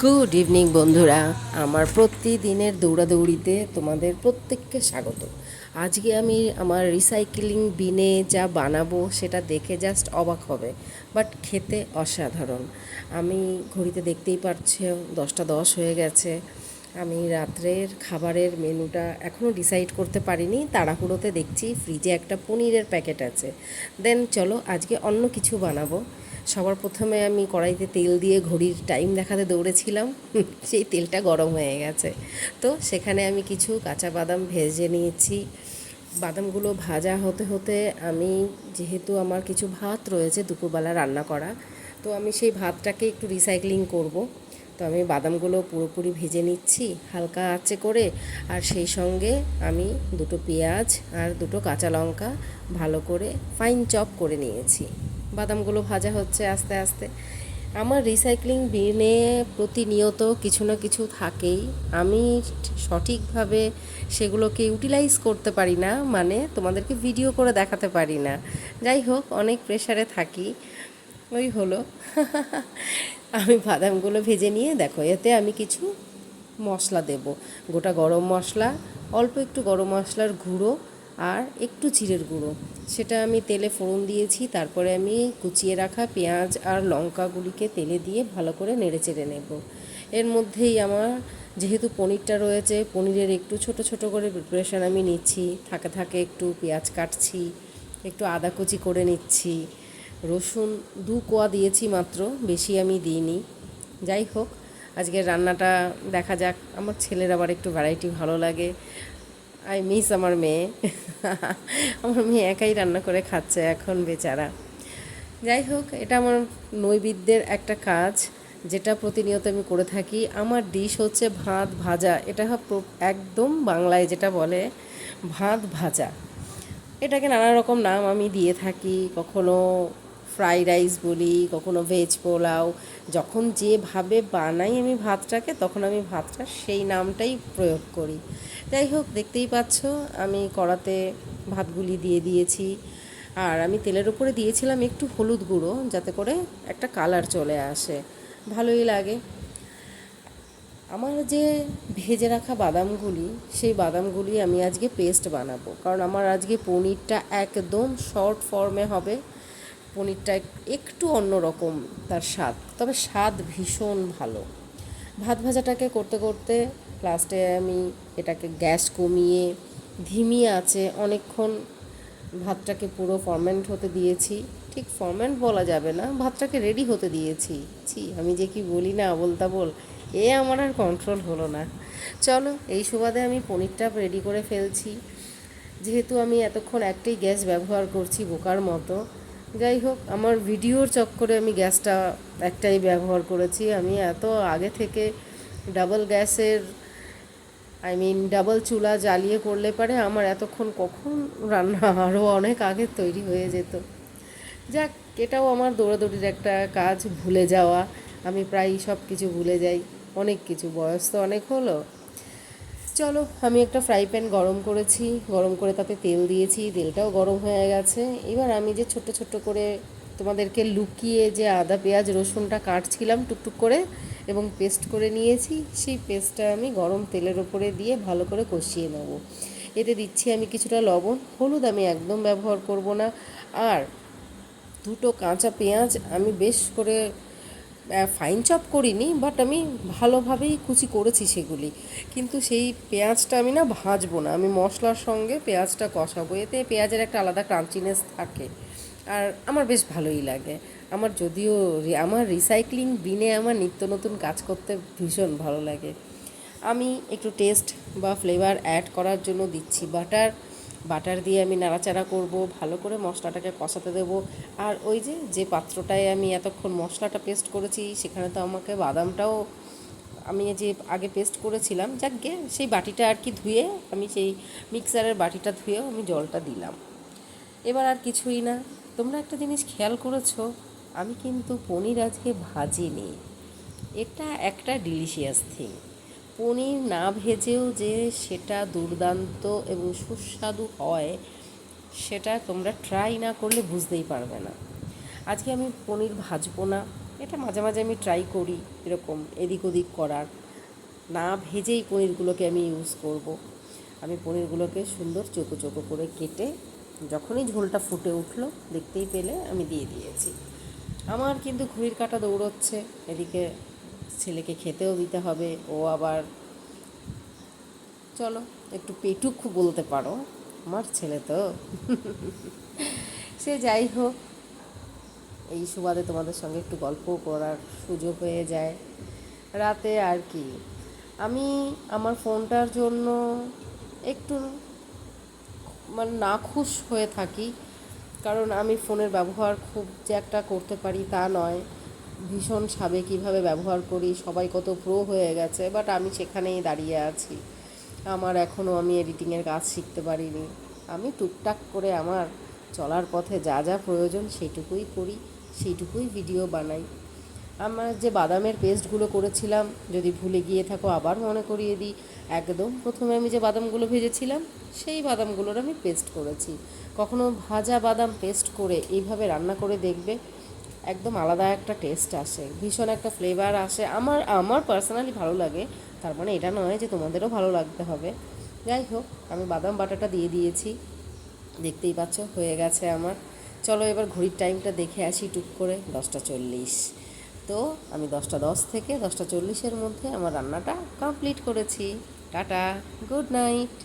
Good evening বন্ধুরা, আমার প্রতিদিনের দৌড়াদৌড়িতে তোমাদের প্রত্যেককে স্বাগত। আজকে আমি আমার রিসাইক্লিং বিনে যা বানাবো সেটা দেখে জাস্ট অবাক হবে, বাট খেতে অসাধারণ। আমি ঘড়িতে দেখতেই পারছো 10টা 10 হয়ে গেছে। আমি রাত্রের খাবারের মেনুটা এখনও ডিসাইড করতে পারিনি, তাড়াহুড়োতে দেখছি ফ্রিজে একটা পনিরের প্যাকেট আছে। দেন চলো আজকে অন্য কিছু বানাবো। সবার প্রথমে আমি কড়াইতে তেল দিয়ে ঘড়ির টাইম দেখাতে দৌড়েছিলাম, সেই তেলটা গরম হয়ে গেছে। তো সেখানে আমি কিছু কাঁচা বাদাম ভেজে নিয়েছি। বাদামগুলো ভাজা হতে হতে আমি, যেহেতু আমার কিছু ভাত রয়েছে দুপুরবেলা রান্না করা, তো আমি সেই ভাতটাকে একটু রিসাইক্লিং করব। তো আমি বাদামগুলো পুরোপুরি ভেজে নিচ্ছি হালকা আঁচে করে, আর সেই সঙ্গে আমি দুটো পেঁয়াজ আর দুটো কাঁচা লঙ্কা ভালো করে ফাইন চপ করে নিয়েছি। বাদামগুলো ভাজা হচ্ছে আস্তে আস্তে। আমার রিসাইক্লিং বিনে প্রতিনিয়ত কিছু না কিছু থাকেই, আমি সঠিকভাবে সেগুলোকে ইউটিলাইজ করতে পারি না, মানে তোমাদেরকে ভিডিও করে দেখাতে পারি না। যাই হোক, অনেক প্রেশারে থাকি, ওই হলো। আমি বাদামগুলো ভেজে নিয়ে দেখো, এতে আমি কিছু মশলা দেব। গোটা গরম মশলা, অল্প একটু গরম মশলার গুঁড়ো আর একটু জিরের গুঁড়ো, সেটা আমি তেলে ফোড়ন দিয়েছি। তারপরে আমি কুচিয়ে রাখা পেঁয়াজ আর লঙ্কাগুলিকে তেলে দিয়ে ভালো করে নেড়ে চেড়ে নেব। এর মধ্যেই আমার, যেহেতু পনিরটা রয়েছে, পনিরের একটু ছোট ছোট করে প্রিপারেশান আমি নিচ্ছি। থাকে থাকে একটু পেঁয়াজ কাটছি, একটু আদা কুচি করে নিচ্ছি, রসুন 2 কোয়া দিয়েছি মাত্র, বেশি আমি দিইনি। যাই হোক, আজকের রান্নাটা দেখা যাক। আমার ছেলের আবার একটু ভ্যারাইটি ভালো লাগে। আই মিস আমার মেয়ে। আমার মেয়ে একাই রান্না করে খাচ্ছে এখন, বেচারা। যাই হোক, এটা আমার নৈবেদ্যের একটা কাজ, যেটা প্রতিনিয়ত আমি করে থাকি। আমার ডিশ হচ্ছে ভাত ভাজা। এটা একদম বাংলায় যেটা বলে ভাত ভাজা। এটাকে নানা রকম নাম আমি দিয়ে থাকি, কখনো ফ্রাইড রাইস বলি, কখনো ভেজ পোলাও। যখন যেভাবে বানাই আমি ভাতটাকে, তখন আমি ভাতটা সেই নামটাই প্রয়োগ করি। যাই হোক, দেখতেই পাচ্ছ আমি কড়াতে ভাতগুলি দিয়ে দিয়েছি। আর আমি তেলের উপরে দিয়েছিলাম একটু হলুদ গুঁড়ো, যাতে করে একটা কালার চলে আসে, ভালোই লাগে। আমার যে ভেজে রাখা বাদামগুলি, সেই বাদামগুলি আমি আজকে পেস্ট বানাবো, কারণ আমার আজকে পনিরটা একদম শর্ট ফর্মে হবে। পনিরটা একটু অন্যরকম তার স্বাদ, তবে স্বাদ ভীষণ ভালো। ভাত ভাজাটাকে করতে করতে লাস্টে আমি এটাকে গ্যাস কমিয়ে ধিমি আঁচে অনেকক্ষণ ভাতটাকে পুরো ফরমেন্ট হতে দিয়েছি। ঠিক ফরমেন্ট বলা যাবে না, ভাতটাকে রেডি হতে দিয়েছি। আমি যে কি বলি না, বলতা বল, আমার আর কন্ট্রোল হলো না। চলো, এই সুবাদে আমি পনিরটা রেডি করে ফেলছি। যেহেতু আমি এতক্ষণ একটাই গ্যাস ব্যবহার করছি বোকার মতো, যাই হোক, আমার ভিডিওর চক্করে আমি গ্যাসটা একটাই ব্যবহার করেছি। আমি এত আগে থেকে ডাবল গ্যাসের, ডাবল চুলা জ্বালিয়ে করলে পারে আমার এতক্ষণ কখন রান্না আরও অনেক আগে তৈরি হয়ে যেত। যাক, এটাও আমার দৌড়াদৌড়ির একটা কাজ, ভুলে যাওয়া। আমি প্রায় সব কিছু ভুলে যাই, অনেক কিছু, বয়স তো অনেক হলো। চলো, আমি একটা ফ্রাই প্যান গরম করেছি, গরম করে তাতে তেল দিয়েছি, তেলটাও গরম হয়ে গেছে। এবার আমি যে ছোট্ট ছোট্ট করে তোমাদেরকে লুকিয়ে যে আদা পেঁয়াজ রসুনটা কাটছিলাম টুকটুক করে এবং পেস্ট করে নিয়েছি, সেই পেস্টটা আমি গরম তেলের ওপরে দিয়ে ভালো করে কষিয়ে নেব। এতে দিচ্ছি আমি কিছুটা লবণ, হলুদ আমি একদম ব্যবহার করব না। আর দুটো কাঁচা পেঁয়াজ আমি বেশ করে ফাইন চপ করিনি, বাট আমি ভালোভাবেই কুচি করেছি সেগুলি। কিন্তু সেই পেঁয়াজটা আমি না ভাজবো না, আমি মশলার সঙ্গে পেঁয়াজটা কষাবো। এতে পেঁয়াজের একটা আলাদা ক্রাঞ্চিনেস থাকে, আর আমার বেশ ভালোই লাগে। আমার যদিও আমার রিসাইক্লিং বিনে আমার নিত্য নতুন কাজ করতে ভীষণ ভালো লাগে। আমি একটু টেস্ট বা ফ্লেভার অ্যাড করার জন্য দিচ্ছি বাটার। বাটার দিয়ে আমি নাড়াচাড়া করব, ভালো করে মশলাটাকে কষাতে দেবো। আর ওই যে পাত্রটায় আমি এতক্ষণ মশলাটা পেস্ট করেছি, সেখানে তো আমাকে বাদামটাও আমি যে আগে পেস্ট করেছিলাম, যাকগে সেই বাটিটা আর কি ধুয়ে, আমি সেই মিক্সারের বাটিটা ধুয়েও আমি জলটা দিলাম। এবার আর কিছুই না। তোমরা একটা জিনিস খেয়াল করেছো, আমি কিন্তু পনির আজকে ভাজিনি। এটা একটা ডিলিশিয়াস থিং। পনির না ভেজেও যে সেটা দুর্দান্ত এবং সুস্বাদু হয়, সেটা তোমরা ট্রাই না করলে বুঝতেই পারবে না। আজকে আমি পনির ভাজবো না, এটা মাঝে মাঝে আমি ট্রাই করি এরকম এদিক ওদিক করার। না ভেজেই পনিরগুলোকে আমি ইউজ করব। আমি পনিরগুলোকে সুন্দর চোখো চোখো করে কেটে যখনই ঝোলটা ফুটে উঠলো দেখতেই পেলে আমি দিয়ে দিয়েছি। আমার কিন্তু ঘড়ির কাঁটা দৌড়চ্ছে, এদিকে ছেলেকে খেতেও দিতে হবে। ও আবার চলো একটু পেটুক বলতে পারো, আমার ছেলে তো। সে যাই হোক, এই সুবাদে তোমাদের সঙ্গে একটু গল্পও করার সুযোগ হয়ে যায় রাতে আর কি। আমি আমার ফোনটার জন্য একটু মানে নাখুশ হয়ে থাকি, কারণ আমি ফোনের ব্যবহার খুব যে একটা করতে পারি তা নয়। ভীষণ সাবেকিভাবে ব্যবহার করি, সবাই কত প্রো হয়ে গেছে, বাট আমি সেখানেই দাঁড়িয়ে আছি। আমি এডিটিংয়ের কাজ শিখতে পারিনি। আমি টুকটাক করে আমার চলার পথে যা যা প্রয়োজন সেইটুকুই করি, সেইটুকুই ভিডিও বানাই। আমার যে বাদামের পেস্টগুলো করেছিলাম, যদি ভুলে গিয়ে থাকো আবার মনে করিয়ে দিই। একদম প্রথমে আমি যে বাদামগুলো ভেজেছিলাম সেই বাদামগুলোর আমি পেস্ট করেছি। কখনো ভাজা বাদাম পেস্ট করে এইভাবে রান্না করে দেখবে, একদম আলাদা একটা টেস্ট আসে, ভীষণ একটা ফ্লেভার আসে। আমার আমার পার্সোনালি ভালো লাগে, তার মানে এটা নয় যে তোমাদেরও ভালো লাগতে হবে। যাই হোক, আমি বাদাম বাটাটা দিয়ে দিয়েছি, দেখতেই পাচ্ছ হয়ে গেছে আমার। চলো এবার ঘড়ির টাইমটা দেখে আসি টুক করে, 10টা 40। তো আমি 10টা 10 থেকে 10টা 40-এর মধ্যে আমার রান্নাটা কমপ্লিট করেছি। Tata, good night.